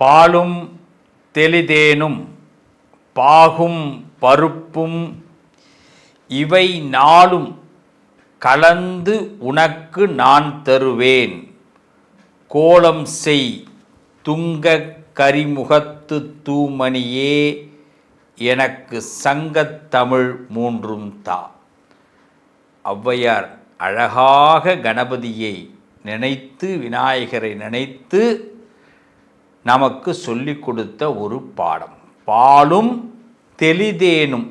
பாலும் தெளிதேனும் பாகும் பருப்பும் இவை நாளும் கலந்து உனக்கு நான் தருவேன். கோலம் செய் துங்கக் கரிமுகத்து தூமணியே, எனக்கு சங்கத்தமிழ் மூன்றும் தா. ஔவையார் அழகாக கணபதியை நினைத்து, விநாயகரை நினைத்து நமக்கு சொல்லிக் கொடுத்த ஒரு பாடம். பாலும் தெளிதேனும்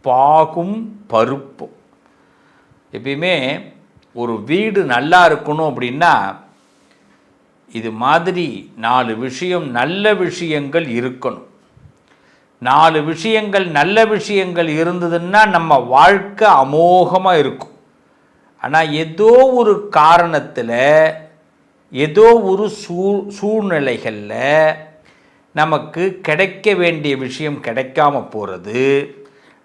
பாகும் பருப்பும். எப்பயுமே ஒரு வீடு நல்லா இருக்கணும் அப்படின்னா இது மாதிரி 4 விஷயம், நல்ல விஷயங்கள் இருக்கணும். 4 விஷயங்கள், நல்ல விஷயங்கள் இருந்ததுன்னா நம்ம வாழ்க்கை அமோகமாக இருக்கும். ஆனால் ஏதோ ஒரு காரணத்தில், ஏதோ ஒரு சூழ்நிலைகளில் நமக்கு கிடைக்க வேண்டிய விஷயம் கிடைக்காம போகிறது,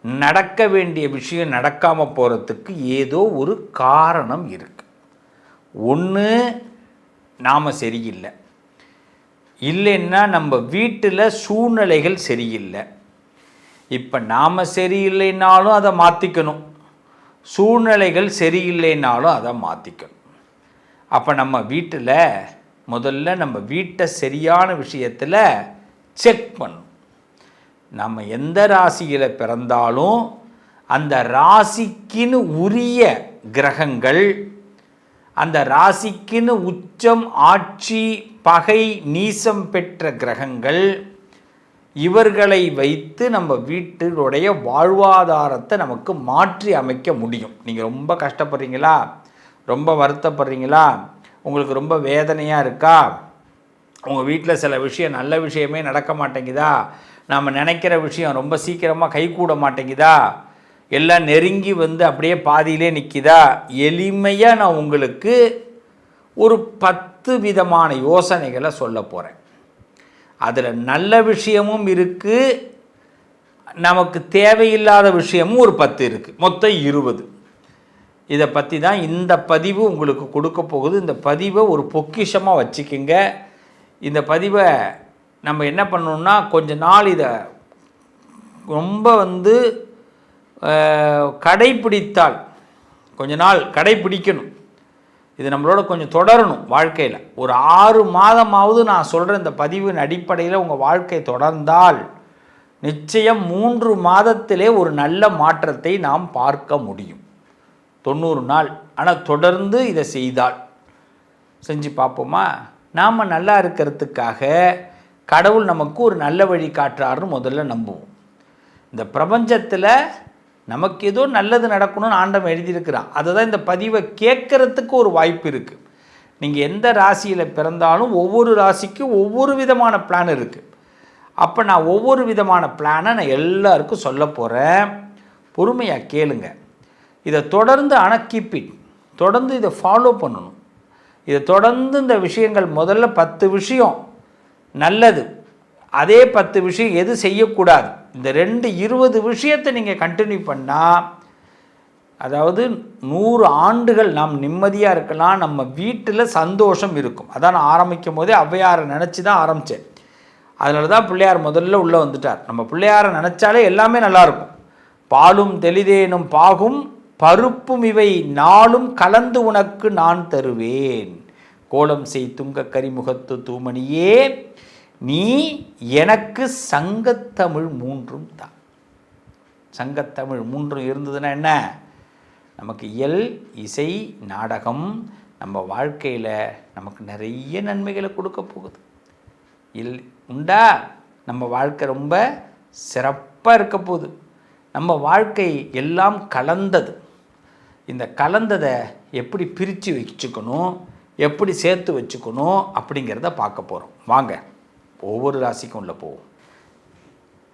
நடக்க வேண்டிய விஷயம் நடக்காமல் போகிறதுக்கு ஏதோ ஒரு காரணம் இருக்குது. ஒன்று நாம் சரியில்லை, இல்லைன்னா நம்ம வீட்டில் சூழ்நிலைகள் சரியில்லை. இப்போ நாம் சரியில்லைனாலும் அதை மாற்றிக்கணும், சூழ்நிலைகள் சரியில்லைனாலும் அதை மாற்றிக்கணும். அப்போ நம்ம வீட்டில் முதல்ல நம்ம வீட்டை சரியான விஷயத்தில் செக் பண்ணணும். நம்ம எந்த ராசியில் பிறந்தாலும் அந்த ராசிக்குன்னு உரிய கிரகங்கள், அந்த ராசிக்குன்னு உச்சம், ஆட்சி, பகை, நீசம் பெற்ற கிரகங்கள், இவர்களை வைத்து நம்ம வீட்டினுடைய வாழ்வாதாரத்தை நமக்கு மாற்றி அமைக்க முடியும். நீங்கள் ரொம்ப கஷ்டப்படுறீங்களா, ரொம்ப வருத்தப்படுறீங்களா, உங்களுக்கு ரொம்ப வேதனையாக இருக்கா, உங்கள் வீட்டில் சில விஷயம் நல்ல விஷயமே நடக்க மாட்டேங்குதா, நாம் நினைக்கிற விஷயம் ரொம்ப சீக்கிரமாக கைகூட மாட்டேங்குதா, எல்லாம் நெருங்கி வந்து அப்படியே பாதியிலே நிற்கிதா, எளிமையாக நான் உங்களுக்கு ஒரு 10 விதமான யோசனைகளை சொல்ல போகிறேன். அதில் நல்ல விஷயமும் இருக்குது, நமக்கு தேவையில்லாத விஷயமும் ஒரு 10 இருக்குது, மொத்தம் 20. இதை பற்றி தான் இந்த பதிவு உங்களுக்கு கொடுக்க போகுது. இந்த பதிவை ஒரு பொக்கிஷமாக வச்சுக்கிங்க. இந்த பதிவை நம்ம என்ன பண்ணணும்னா, கொஞ்ச நாள் இதை ரொம்ப கடைப்பிடித்தால், கொஞ்ச நாள் கடைப்பிடிக்கணும், இது நம்மளோட கொஞ்சம் தொடரணும் வாழ்க்கையில். ஒரு 6 மாதமாவது நான் சொல்கிற இந்த பதிவின் அடிப்படையில் உங்கள் வாழ்க்கை தொடர்ந்தால் நிச்சயம் 3 மாதத்திலே ஒரு நல்ல மாற்றத்தை நாம் பார்க்க முடியும். 90 நாள். ஆனால் தொடர்ந்து இதை செய்தால், செஞ்சு பார்ப்போமா? நாம் நல்லா இருக்கிறதுக்காக கடவுள் நமக்கு ஒரு நல்ல வழி காட்டுறாருன்னு முதல்ல நம்புவோம். இந்த பிரபஞ்சத்தில் நமக்கு ஏதோ நல்லது நடக்கணும்னு ஆண்டவன் எழுதியிருக்கிறான். அதுதான் இந்த பதிவை கேட்கறதுக்கு ஒரு வாய்ப்பு இருக்குது. நீங்கள் எந்த ராசியில் பிறந்தாலும் ஒவ்வொரு ராசிக்கும் ஒவ்வொரு விதமான பிளான் இருக்குது. அப்போ நான் ஒவ்வொரு விதமான பிளானை நான் எல்லாருக்கும் சொல்ல போகிறேன். பொறுமையாக கேளுங்க. இதை தொடர்ந்து தொடர்ந்து இதை ஃபாலோ பண்ணணும். இதை தொடர்ந்து இந்த விஷயங்கள், முதல்ல 10 விஷயம் நல்லது, அதே 10 விஷயம் எது செய்யக்கூடாது, இந்த 20 விஷயத்தை நீங்கள் கண்டினியூ பண்ணால், அதாவது 100 ஆண்டுகள் நாம் நிம்மதியாக இருக்கலாம், நம்ம வீட்டில் சந்தோஷம் இருக்கும். அதான் நான் ஆரம்பிக்கும் போதே ஔவையாரை நினச்சி தான் ஆரம்பித்தேன். அதனால தான் பிள்ளையார் முதல்ல உள்ளே வந்துட்டார். நம்ம பிள்ளையாரை நினச்சாலே எல்லாமே நல்லாயிருக்கும். பாலும் தெளிதேனும் பாகும் பருப்பும் இவை நாளும் கலந்து உனக்கு நான் தருவேன். கோலம் செய் துங்க கரிமுகத்து தூமணியே, நீ எனக்கு சங்கத்தமிழ் மூன்றும் தான். சங்கத்தமிழ் மூன்றும் இருந்ததுன்னா என்ன? நமக்கு இயல், இசை, நாடகம் நம்ம வாழ்க்கையில் நமக்கு நிறைய நன்மைகளை கொடுக்க போகுது. உண்டா? நம்ம வாழ்க்கை ரொம்ப சிறப்பாக இருக்க போகுது. நம்ம வாழ்க்கை எல்லாம் கலந்தது. இந்த கலந்ததை எப்படி பிரித்து வச்சுக்கணும், எப்படி சேர்த்து வச்சுக்கணும் அப்படிங்கிறத பார்க்க போகிறோம். வாங்க ஒவ்வொரு ராசிக்கும் உள்ள போவோம்.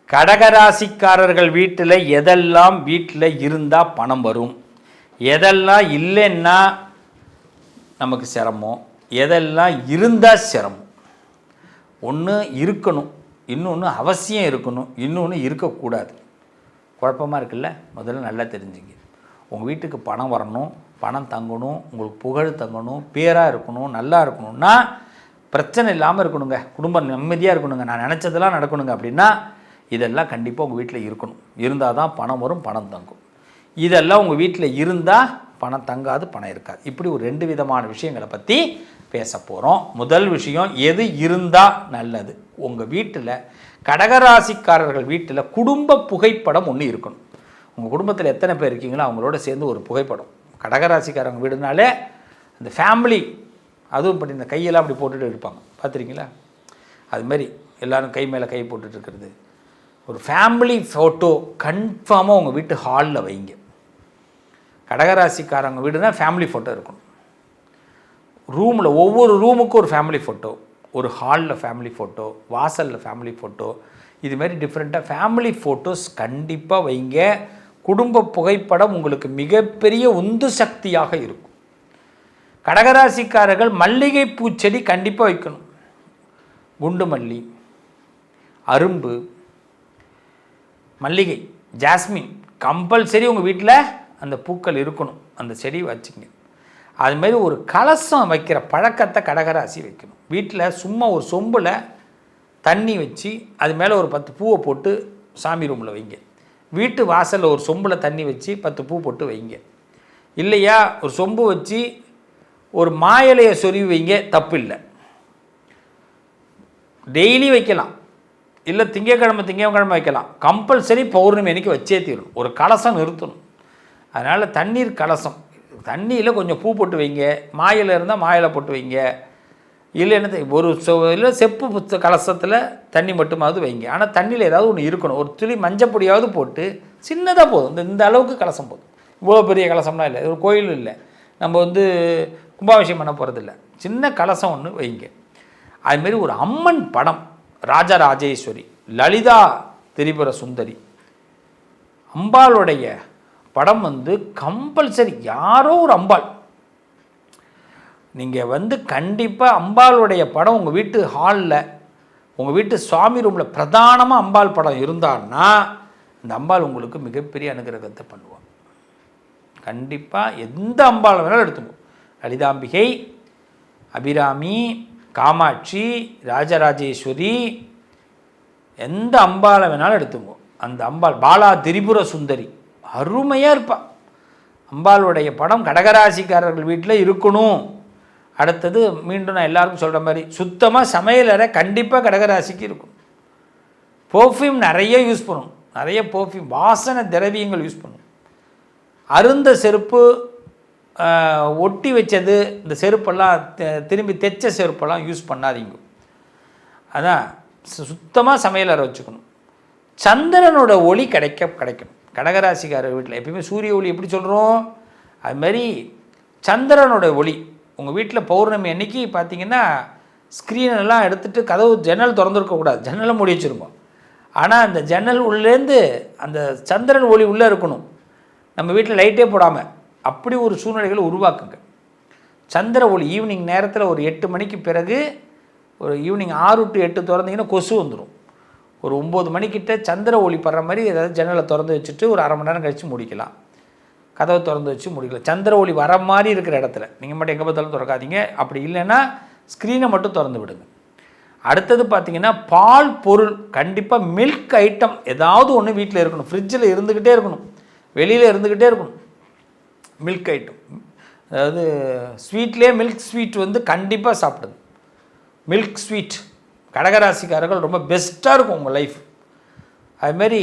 கடகராசிக்காரர்கள் வீட்டில் எதெல்லாம் வீட்டில் இருந்தால் பணம் வரும், எதெல்லாம் இல்லைன்னா நமக்கு சிரமம், எதெல்லாம் இருந்தால் சிரமம். ஒன்று இருக்கணும், இன்னொன்று அவசியம் இருக்கணும், இன்னொன்று இருக்கக்கூடாது. குழப்பமாக இருக்குல்ல? முதல்ல நல்லா தெரிஞ்சுங்க. உங்கள் வீட்டுக்கு பணம் வரணும், பணம் தங்கணும், உங்களுக்கு புகழ் தங்கணும், பேராக இருக்கணும், நல்லா இருக்கணும்னா பிரச்சனை இல்லாமல் இருக்கணுங்க, குடும்பம் நிம்மதியாக இருக்கணுங்க, நான் நினச்சதெல்லாம் நடக்கணுங்க அப்படின்னா இதெல்லாம் கண்டிப்பாக உங்கள் வீட்டில் இருக்கணும். இருந்தால் தான் பணம் வரும், பணம் தங்கும். இதெல்லாம் உங்கள் வீட்டில் இருந்தால் பணம் தங்காது, பணம் இருக்காது. இப்படி ஒரு 2 விதமான விஷயங்களை பற்றி பேச போகிறோம். முதல் விஷயம், எது இருந்தால் நல்லது? உங்கள் வீட்டில் கடகராசிக்காரர்கள் வீட்டில் குடும்ப புகைப்படம் ஒன்று இருக்கணும். உங்கள் குடும்பத்தில் எத்தனை பேர் இருக்கீங்களோ அவங்களோட சேர்ந்து ஒரு புகைப்படம். கடகராசிக்காரங்க வீடுனாலே அந்த ஃபேமிலி, அதுவும் இப்படி இந்த கையெல்லாம் அப்படி போட்டுட்டு இருப்பாங்க, பார்த்துருக்கீங்களா? அதுமாரி எல்லோரும் கை மேலே கை போட்டுட்டு இருக்கிறது. ஒரு ஃபேமிலி ஃபோட்டோ கன்ஃபார்மாக உங்கள் வீட்டு ஹாலில் வைங்க. கடகராசிக்காரங்க வீடுனா ஃபேமிலி ஃபோட்டோ இருக்கணும். ரூமில் ஒவ்வொரு ரூமுக்கும் ஒரு ஃபேமிலி ஃபோட்டோ, ஒரு ஹாலில் ஃபேமிலி ஃபோட்டோ, வாசலில் ஃபேமிலி ஃபோட்டோ, இதுமாரி டிஃப்ரெண்ட்டாக ஃபேமிலி ஃபோட்டோஸ் கண்டிப்பாக வைங்க. குடும்ப புகைப்படம் உங்களுக்கு மிகப்பெரிய உந்து சக்தியாக இருக்கும். கடகராசிக்காரர்கள் மல்லிகை பூச்செடி கண்டிப்பாக வைக்கணும். குண்டு மல்லி, அரும்பு, மல்லிகை, ஜாஸ்மின் கம்பல்சரி உங்கள் வீட்டில் அந்த பூக்கள் இருக்கணும். அந்த செடி வச்சுங்க. அதுமாரி ஒரு கலசம் வைக்கிற பழக்கத்தை கடகராசி வைக்கணும். வீட்டில் சும்மா ஒரு சொம்பில் தண்ணி வச்சு அது மேலே ஒரு 10 பூவை போட்டு சாமி ரூமில் வைங்க. வீட்டு வாசலில் ஒரு சொம்பில் தண்ணி வச்சு 10 பூ போட்டு வைங்க. இல்லையா ஒரு சொம்பு வச்சு ஒரு மாயிலையை சொருவி வைங்க, தப்பு இல்லை. டெய்லி வைக்கலாம், இல்லை திங்கக்கிழமை வைக்கலாம். கம்பல்சரி பௌர்ணமி அன்றைக்கி வச்சே தீரும். ஒரு கலசம் நிறுத்தணும். அதனால் தண்ணீர் கலசம், தண்ணியில் கொஞ்சம் பூ போட்டு வைங்க. மாயிலை இருந்தால் மாயிலை போட்டு வைங்க. இல்லைன்னு ஒரு இல்லை செப்பு கலசத்தில் தண்ணி மட்டுமாவது வைங்க. ஆனால் தண்ணியில் ஏதாவது ஒன்று இருக்கணும். ஒரு துளி மஞ்சப்பொடியாவது போட்டு சின்னதாக போதும். இந்த அளவுக்கு கலசம் போதும். இவ்வளோ பெரிய கலசம்லாம் இல்லை, ஒரு கோயில் இல்லை, நம்ம கும்பாபிஷேகம் பண்ண போகிறதில்ல. சின்ன கலசம் ஒன்று வைங்க. அதுமாரி ஒரு அம்மன் படம், ராஜராஜேஸ்வரி, லலிதா திரிபுர சுந்தரி, அம்பாளுடைய படம் கம்பல்சரி. யாரோ ஒரு அம்பாள், நீங்கள் கண்டிப்பாக அம்பாளுடைய படம் உங்கள் வீட்டு ஹாலில், உங்கள் வீட்டு சுவாமி ரூமில் பிரதானமாக அம்பாள் படம் இருந்தான்னா இந்த அம்பாள் உங்களுக்கு மிகப்பெரிய அனுகிரகத்தை பண்ணுவாள். கண்டிப்பாக எந்த அம்பாள் வேணாலும் எடுத்துக்கோ. லலிதாம்பிகை, அபிராமி, காமாட்சி, ராஜராஜேஸ்வரி, எந்த அம்பாளை வேணாலும் எடுத்துக்கோ. அந்த அம்பாள் பாலா திரிபுர சுந்தரி அருமையாக இருப்பாள். அம்பாளுடைய படம் கடகராசிக்காரர்கள் வீட்டில் இருக்கணும். அடுத்தது மீண்டும் நான் எல்லாருக்கும் சொல்கிற மாதிரி சுத்தமாக சமையலறை கண்டிப்பாக கடகராசிக்கு இருக்கும். பர்ஃப்யூம் நிறைய யூஸ் பண்ணணும். நிறைய பர்ஃப்யூம் வாசனை திரவியங்கள் யூஸ் பண்ணணும். அருந்த செருப்பு, ஒட்டி வச்சது, இந்த செருப்பெல்லாம் திரும்பி தைச்ச செருப்பெல்லாம் யூஸ் பண்ணாதீங்க. அதான் சுத்தமாக சமையலறை வச்சுக்கணும். சந்திரனோட ஒளி கிடைக்கணும். கடகராசிக்காரர் வீட்டில் எப்பயுமே சூரிய ஒளி எப்படி சொல்கிறோம், அதுமாரி சந்திரனோட ஒளி உங்கள் வீட்டில் பௌர்ணமி அன்னைக்கு பார்த்தீங்கன்னா ஸ்க்ரீனெல்லாம் எடுத்துகிட்டு கதவு ஜன்னல் திறந்துருக்கக்கூடாது, ஜன்னலை மூடி வச்சுருக்கோம். ஆனால் அந்த ஜன்னல் உள்ளேருந்து அந்த சந்திரன் ஒளி உள்ளே இருக்கணும். நம்ம வீட்டில் லைட்டே போடாமல் அப்படி ஒரு சூழ்நிலைகளை உருவாக்குங்க. சந்திர ஒளி ஈவினிங் நேரத்தில் ஒரு 8 மணிக்கு பிறகு, ஒரு ஈவினிங் 6 to 8 திறந்தீங்கன்னா கொசு வந்துடும். ஒரு 9 மணிக்கிட்ட சந்திர ஒளி படுற மாதிரி ஏதாவது ஜன்னலை திறந்து வச்சுட்டு ஒரு அரை மணி நேரம் கழித்து முடிக்கலாம். கதவை திறந்து வச்சு முடிக்கலாம். சந்திர ஒளி வர மாதிரி இருக்கிற இடத்துல நீங்கள் மட்டும் எங்கே பார்த்தாலும் திறக்காதீங்க. அப்படி இல்லைன்னா ஸ்க்ரீனை மட்டும் திறந்து விடுங்க. அடுத்தது பார்த்திங்கன்னா பால் பொருள் கண்டிப்பாக மில்க் ஐட்டம் ஏதாவது ஒன்று வீட்டில் இருக்கணும். ஃப்ரிட்ஜில் இருந்துக்கிட்டே இருக்கணும், வெளியில் இருந்துக்கிட்டே இருக்கணும். மில்க் ஐட்டம், அதாவது ஸ்வீட்லேயே மில்க் ஸ்வீட் கண்டிப்பாக சாப்பிடுது. மில்க் ஸ்வீட் கடகராசிக்காரர்கள் ரொம்ப பெஸ்ட்டாக இருக்கும் உங்கள் லைஃப். அதுமாரி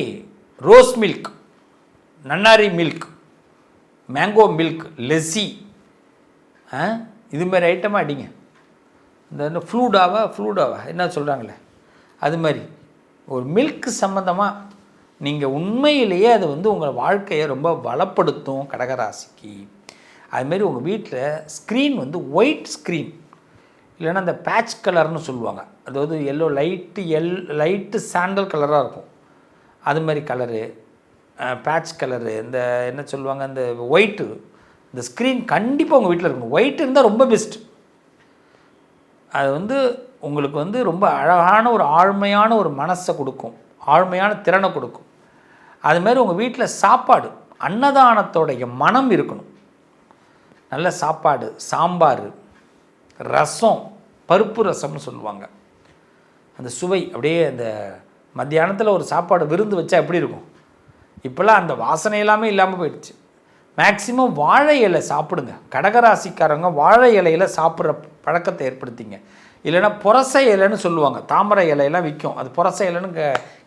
ரோஸ் மில்க், நன்னாரி மில்க், மேங்கோ மில்க், லெஸ்ஸி, இதுமாரி ஐட்டமாக அடிங்க. இந்த ஃப்ளூடாவா என்ன சொல்கிறாங்களே அது மாதிரி ஒரு மில்க் சம்மந்தமாக நீங்கள் உண்மையிலேயே அது உங்கள் வாழ்க்கையை ரொம்ப வளப்படுத்தும் கடகராசிக்கு. அதுமாரி உங்கள் வீட்டில் ஸ்க்ரீன் ஒயிட் ஸ்க்ரீன் இல்லைன்னா அந்த பேட்ச் கலர்னு சொல்லுவாங்க, அதாவது லைட்டு சாண்டல் கலராக இருக்கும். அது மாதிரி கலரு, பேட்ச் கலரு, இந்த என்ன சொல்லுவாங்க இந்த ஒயிட்டு, இந்த ஸ்க்ரீன் கண்டிப்பாக உங்கள் வீட்டில் இருக்கணும். ஒயிட் இருந்தால் ரொம்ப பெஸ்ட்டு. அது உங்களுக்கு ரொம்ப அழகான ஒரு ஆழ்மையான ஒரு மனசை கொடுக்கும், ஆழ்மையான திறனை கொடுக்கும். அதுமாரி உங்கள் வீட்டில் சாப்பாடு அன்னதானத்தோடைய மனம் இருக்கணும். நல்ல சாப்பாடு, சாம்பார், ரசம், பருப்பு ரசம்னு சொல்லுவாங்க. அந்த சுவை அப்படியே அந்த மத்தியானத்தில் ஒரு சாப்பாடு விருந்து வச்சா எப்படி இருக்கும், இப்போல்லாம் அந்த வாசனை எல்லாமே இல்லாமல் போயிடுச்சு. மேக்சிமம் வாழை இலை சாப்பிடுங்க. கடகராசிக்காரங்க வாழை இலையில் சாப்பிட்ற பழக்கத்தை ஏற்படுத்திங்க. இல்லைன்னா புரசை இலைன்னு சொல்லுவாங்க, தாமரை இலையெல்லாம் விற்கும், அது புரசை இலைன்னு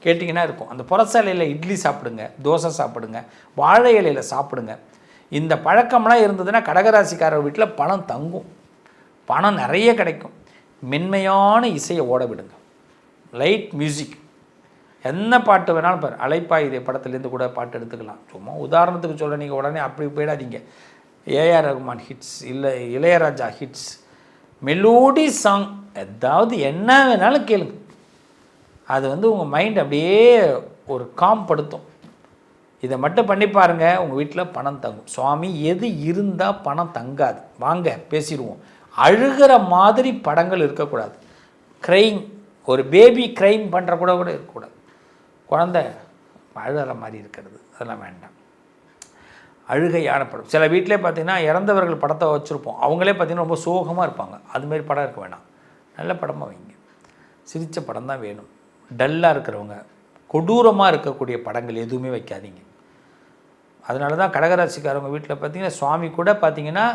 கேட்டிங்கன்னா இருக்கும். அந்த புரசை இலையில் இட்லி சாப்பிடுங்க, தோசை சாப்பிடுங்க, வாழை இலையில் சாப்பிடுங்க. இந்த பழக்கம்லாம் இருந்ததுன்னா கடகராசிக்காரர் வீட்டில் பணம் தங்கும், பணம் நிறைய கிடைக்கும். மென்மையான இசையை ஓட விடுங்க, லைட் மியூசிக், என்ன பாட்டு வேணாலும் பாரு. அலைப்பாயுதே படத்துலேருந்து கூட பாட்டு எடுத்துக்கலாம். சும்மா உதாரணத்துக்கு சொல்ல, நீங்கள் உடனே அப்படி போயிடாதீங்க. ஏஆர் ரகுமான் ஹிட்ஸ், இல்லை இளையராஜா ஹிட்ஸ், மெலோடி சாங், ஏதாவது என்ன வேணாலும் கேளுங்க. அது உங்கள் மைண்ட் அப்படியே ஒரு காம்படுத்தும். இதை மட்டும் பண்ணி பாருங்கள், உங்கள் வீட்டில் பணம் தங்கும். சுவாமி எது இருந்தால் பணம் தங்காது, வாங்க பேசிடுவோம். அழுகிற மாதிரி படங்கள் இருக்கக்கூடாது. க்ரைம், ஒரு பேபி க்ரைம் பண்ணுற கூட இருக்கக்கூடாது. குழந்தை அழுகிற மாதிரி இருக்கிறது, அதெல்லாம் வேண்டாம். அழுகையான படம், சில வீட்டிலே பார்த்திங்கன்னா இறந்தவர்கள் படத்தை வச்சுருப்போம், அவங்களே பார்த்திங்கன்னா ரொம்ப சோகமாக இருப்பாங்க. அதுமாரி படம் இருக்க வேண்டாம், நல்ல படமாக வைங்க. சிரித்த படம் தான் வேணும். டல்லாக இருக்கிறவங்க, கொடூரமாக இருக்கக்கூடிய படங்கள் எதுவுமே வைக்காதீங்க. அதனால தான் கடகராசிக்காரவங்க வீட்டில் பார்த்திங்கன்னா சுவாமி கூட பார்த்திங்கன்னா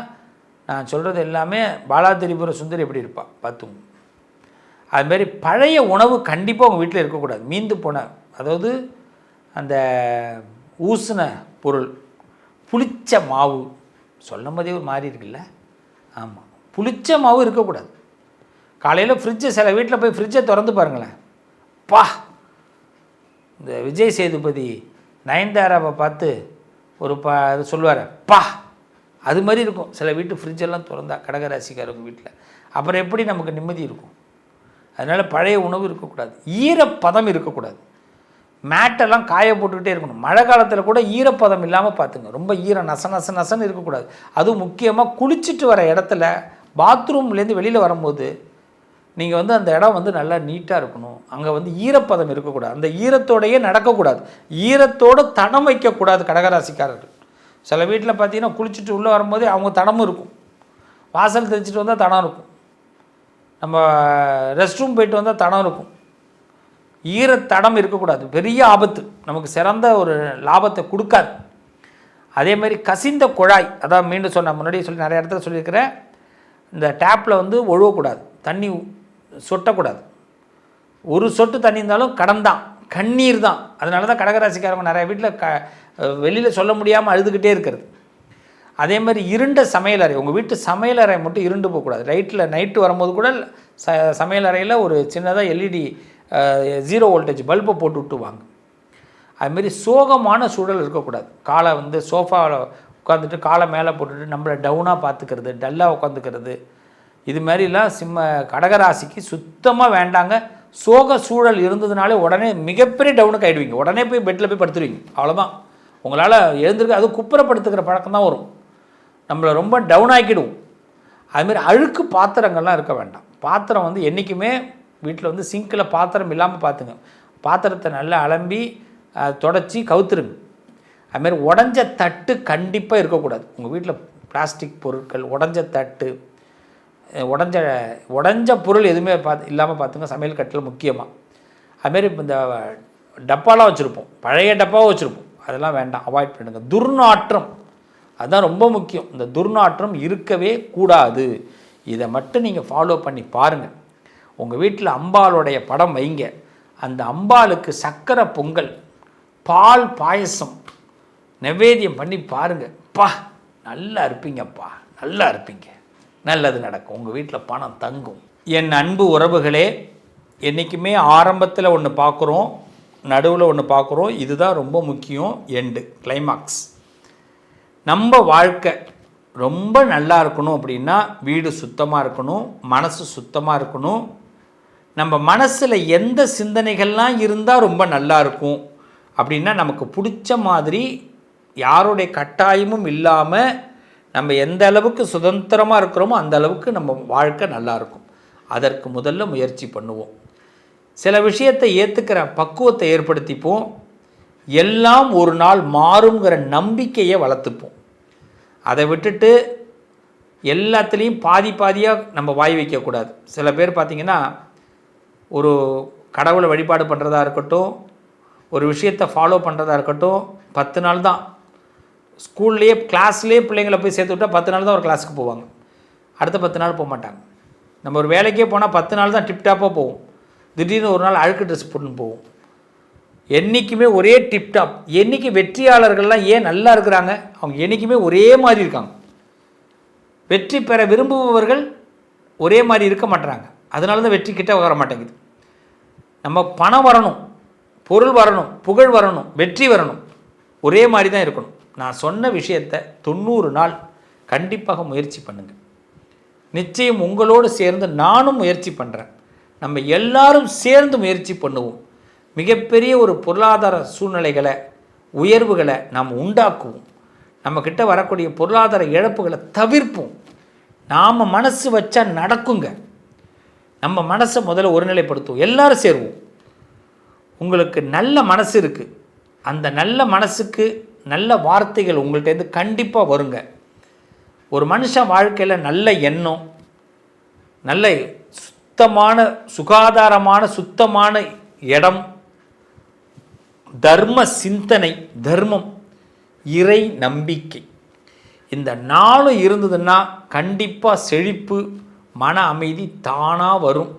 நான் சொல்கிறது எல்லாமே பாலாதிரிபுர சுந்தரி எப்படி இருப்பாள் பார்த்துங்க. அதுமாரி பழைய உணவு கண்டிப்பாக உங்கள் வீட்டில் இருக்கக்கூடாது. மீந்து போன, அதாவது அந்த ஊசின பொருள், புளிச்ச மாவு, சொல்லும் போதே ஒரு மாதிரி இருக்குல்ல, ஆமாம், புளிச்ச மாவு இருக்கக்கூடாது. காலையில் ஃப்ரிட்ஜை, சில வீட்டில் போய் ஃப்ரிட்ஜை திறந்து பாருங்களேன், பா, இந்த விஜய் சேதுபதி நயன்தாராவை பார்த்து ஒரு அது சொல்லுவார், பா, அது மாதிரி இருக்கும் சில வீட்டு ஃப்ரிட்ஜெல்லாம் திறந்தா கடகராசிக்காரங்க வீட்டில். அப்புறம் எப்படி நமக்கு நிம்மதி இருக்கும்? அதனால் பழைய உணவு இருக்கக்கூடாது, ஈரப்பதம் இருக்கக்கூடாது. மேட்டெல்லாம் காய போட்டுக்கிட்டே இருக்கணும். மழை காலத்தில் கூட ஈரப்பதம் இல்லாமல் பார்த்துங்க, ரொம்ப ஈரம் நசன்னு இருக்கக்கூடாது. அதுவும் முக்கியமாக குளிச்சுட்டு வர இடத்துல பாத்ரூம்லேருந்து வெளியில் வரும்போது நீங்கள் அந்த இடம் நல்லா நீட்டாக இருக்கணும். அங்கே ஈரப்பதம் இருக்கக்கூடாது, அந்த ஈரத்தோடையே நடக்கக்கூடாது, ஈரத்தோடு தடம் வைக்கக்கூடாது கடகராசிக்காரர்கள். சில வீட்டில் பார்த்தீங்கன்னா குளிச்சுட்டு உள்ளே வரும்போதே அவங்க தடமும் இருக்கும், வாசல் தெளிச்சுட்டு வந்தால் தடம் இருக்கும், நம்ம ரெஸ்ட் ரூம் போயிட்டு வந்தால் தடம் இருக்கும். ஈரத்தடம் இருக்கக்கூடாது, பெரிய ஆபத்து, நமக்கு சிறந்த ஒரு லாபத்தை கொடுக்காது. அதே மாதிரி கசிந்த குழாய், அதான் மீண்டும் சொன்ன முன்னாடியே சொல்லி நிறைய இடத்துல சொல்லியிருக்கிறேன், இந்த டேப்பில் ஒழுவக்கூடாது, தண்ணி சொட்டக்கூடாது. ஒரு சொட்டு தண்ணி இருந்தாலும் கடன் தான், கண்ணீர் தான். அதனால தான் கடகராசிக்காரங்க நிறைய வீட்டில் வெளியில் சொல்ல முடியாமல் அழுதுகிட்டே இருக்கிறது. அதே மாதிரி இருண்ட சமையலறை, உங்கள் வீட்டு சமையலறை மட்டும் இருண்டு போகக்கூடாது. நைட்டு வரும்போது கூட சமையலறையில் ஒரு சின்னதாக எல்இடி 0 வோல்டேஜ் பல்பை போட்டு விட்டு வாங்க. அதுமாரி சோகமான சூழல் இருக்கக்கூடாது. காலை சோஃபாவில் உட்காந்துட்டு காலை மேலே போட்டுட்டு நம்மளை டவுனாக பார்த்துக்கிறது, டல்லாக உட்காந்துக்கிறது, இது மாதிரிலாம் கடகராசிக்கு சுத்தமாக வேண்டாங்க. சோக சூழல் இருந்ததுனாலே உடனே மிகப்பெரிய டவுனுக்கு ஆகிடுவீங்க, உடனே போய் பெட்டில் போய் படுத்துருவீங்க, அவ்வளோதான். உங்களால் எழுந்திருக்க, அதுவும் குப்புறப்படுத்துக்கிற பழக்கம் தான் வரும், நம்மளை ரொம்ப டவுன் ஆக்கிடுவோம். அதுமாரி அழுக்கு பாத்திரங்கள்லாம் இருக்க வேண்டாம். பாத்திரம் என்றைக்குமே வீட்டில் சிங்கில் பாத்திரம் இல்லாமல் பார்த்துங்க. பாத்திரத்தை நல்லா அலம்பி தொடச்சி கவுத்துருங்க. அதுமாரி உடஞ்ச தட்டு கண்டிப்பாக இருக்கக்கூடாது உங்கள் வீட்டில். பிளாஸ்டிக் பொருட்கள், உடஞ்ச தட்டு, உடஞ்ச பொருள் எதுவுமே இல்லாமல் பார்த்துங்க சமையல் கட்டில் முக்கியமாக. அதுமாரி இந்த டப்பாலாம் வச்சுருப்போம், பழைய டப்பாவும் வச்சுருப்போம், அதெல்லாம் வேண்டாம், அவாய்ட் பண்ணுங்கள். துர்நாற்றம், அதுதான் ரொம்ப முக்கியம். இந்த துர்நாற்றம் இருக்கவே கூடாது. இதை மட்டும் நீங்கள் ஃபாலோ பண்ணி பாருங்கள். உங்கள் வீட்டில் அம்பாளுடைய படம் வைங்க, அந்த அம்பாளுக்கு சக்கரை பொங்கல், பால் பாயசம் நைவேத்தியம் பண்ணி பாருங்கள். பா, நல்லா இருப்பீங்கப்பா, நல்லா இருப்பீங்க, நல்லது நடக்கும், உங்கள் வீட்டில் பணம் தங்கும். என் அன்பு உறவுகளே, என்றைக்குமே ஆரம்பத்தில் ஒன்று பார்க்குறோம், நடுவில் ஒன்று பார்க்குறோம், இதுதான் ரொம்ப முக்கியம், எண்டு கிளைமாக்ஸ். நம்ம வாழ்க்கை ரொம்ப நல்லா இருக்கணும் அப்படின்னா வீடு சுத்தமாக இருக்கணும், மனசு சுத்தமாக இருக்கணும். நம்ம மனசில் எந்த சிந்தனைகள்லாம் இருந்தால் ரொம்ப நல்லா இருக்கும் அப்படின்னா நமக்கு பிடிச்ச மாதிரி யாருடைய கட்டாயமும் இல்லாமல் நம்ம எந்த அளவுக்கு சுதந்திரமாக இருக்கிறோமோ அந்த அளவுக்கு நம்ம வாழ்க்கை நல்லாயிருக்கும். அதற்கு முதல்ல முயற்சி பண்ணுவோம். சில விஷயத்தை ஏற்றுக்கிற பக்குவத்தை ஏற்படுத்திப்போம். எல்லாம் ஒரு நாள் மாறுங்கிற நம்பிக்கையை வளர்த்துப்போம். அதை விட்டுட்டு எல்லாத்துலேயும் பாதி பாதியாக நம்ம வாய் வைக்கக்கூடாது. சில பேர் பார்த்திங்கன்னா ஒரு கடவுளை வழிபாடு பண்ணுறதா இருக்கட்டும், ஒரு விஷயத்தை ஃபாலோ பண்ணுறதா இருக்கட்டும், 10 நாள் தான். ஸ்கூல்லேயே கிளாஸ்லேயே பிள்ளைங்களை போய் சேர்த்து விட்டால் 10 நாள் தான் ஒரு கிளாஸுக்கு போவாங்க, அடுத்த 10 நாள் போக மாட்டாங்க. நம்ம ஒரு வேலைக்கே போனால் 10 நாள் தான் டிப்டாப்பாக போவோம், திடீர்னு ஒரு நாள் அழுக்கு ட்ரெஸ் போட்டுன்னு போவோம். என்றைக்குமே ஒரே டிப்டாப். என்றைக்கு வெற்றியாளர்கள்லாம் ஏன் நல்லா இருக்கிறாங்க? அவங்க என்றைக்குமே ஒரே மாதிரி இருக்காங்க. வெற்றி பெற விரும்புபவர்கள் ஒரே மாதிரி இருக்க மாட்டாங்க. அதனால தான் வெற்றி கிட்ட வர மாட்டேங்குது. நம்ம பணம் வரணும், பொருள் வரணும், புகழ் வரணும், வெற்றி வரணும், ஒரே மாதிரி தான் இருக்கணும். நான் சொன்ன விஷயத்தை 90 நாள் கண்டிப்பாக முயற்சி பண்ணுங்கள். நிச்சயம் உங்களோடு சேர்ந்து நானும் முயற்சி பண்ணுறேன். நம்ம எல்லாரும் சேர்ந்து முயற்சி பண்ணுவோம். மிகப்பெரிய ஒரு பொருளாதார சூழ்நிலைகளை, உயர்வுகளை நாம் உண்டாக்குவோம். நம்மக்கிட்ட வரக்கூடிய பொருளாதார இழப்புகளை தவிர்ப்போம். நாம் மனசு வச்சா நடக்குங்க. நம்ம மனசை முதல்ல ஒருநிலைப்படுத்துவோம், எல்லாரும் சேருவோம். உங்களுக்கு நல்ல மனசு இருக்குது, அந்த நல்ல மனசுக்கு நல்ல வார்த்தைகள் உங்கள்கிட்டேருந்து கண்டிப்பாக வருங்க. ஒரு மனுஷன் வாழ்க்கையில் நல்ல எண்ணம், நல்ல சுத்தமான சுகாதாரமான சுத்தமான இடம், தர்ம சிந்தனை, தர்மம், இறை நம்பிக்கை, இந்த 4 இருந்ததுன்னா கண்டிப்பாக செழிப்பு, மன அமைதி தானாக வரும்.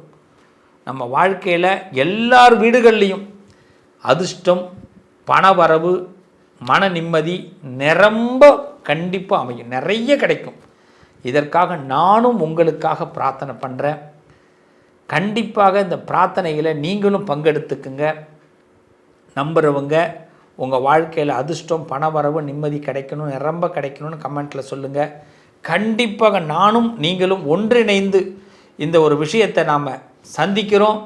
நம்ம வாழ்க்கையில் எல்லார் வீடுகள்லேயும் அதிர்ஷ்டம், பணவரவு, மன நிம்மதி நிரம்ப கண்டிப்பாக அமையும், நிறைய கிடைக்கும். இதற்காக நானும் உங்களுக்காக பிரார்த்தனை பண்ணுறேன். கண்டிப்பாக இந்த பிரார்த்தனைகளை நீங்களும் பங்கெடுத்துக்குங்க. நம்புகிறவங்க உங்கள் வாழ்க்கையில் அதிர்ஷ்டம், பணவரவு, நிம்மதி கிடைக்கணும், நிரம்ப கிடைக்கணும்னு கமெண்ட்டில் சொல்லுங்கள். கண்டிப்பாக நானும் நீங்களும் ஒன்றிணைந்து இந்த ஒரு விஷயத்தை நாம் சந்திக்கிறோம்.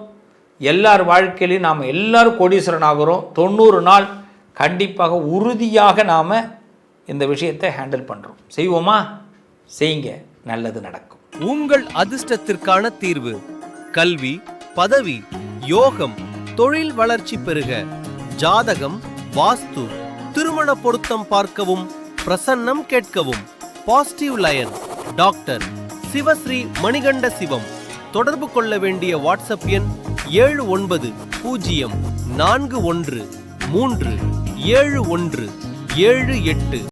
எல்லார் வாழ்க்கையிலையும் நாம் எல்லோரும் கோடீஸ்வரன் ஆகிறோம். 90 நாள் கண்டிப்பாக உறுதியாக நாம் இந்த விஷயத்தை ஹேண்டில் பண்ணுறோம். செய்வோமா? செய்யுங்க, நல்லது நடக்கும். உங்கள் அதிர்ஷ்டத்திற்கான தீர்வு: கல்வி, பதவி, யோகம், தொழில் வளர்ச்சி பெருக, ஜாதகம், வாஸ்து, திருமண பொருத்தம் பார்க்கவும், பிரசன்னம் கேட்கவும். Positive line doctor Sivasri Manikanda Sivam. தொடர்பு கொள்ள வேண்டிய வாட்ஸ்அப் எண் 7904137178.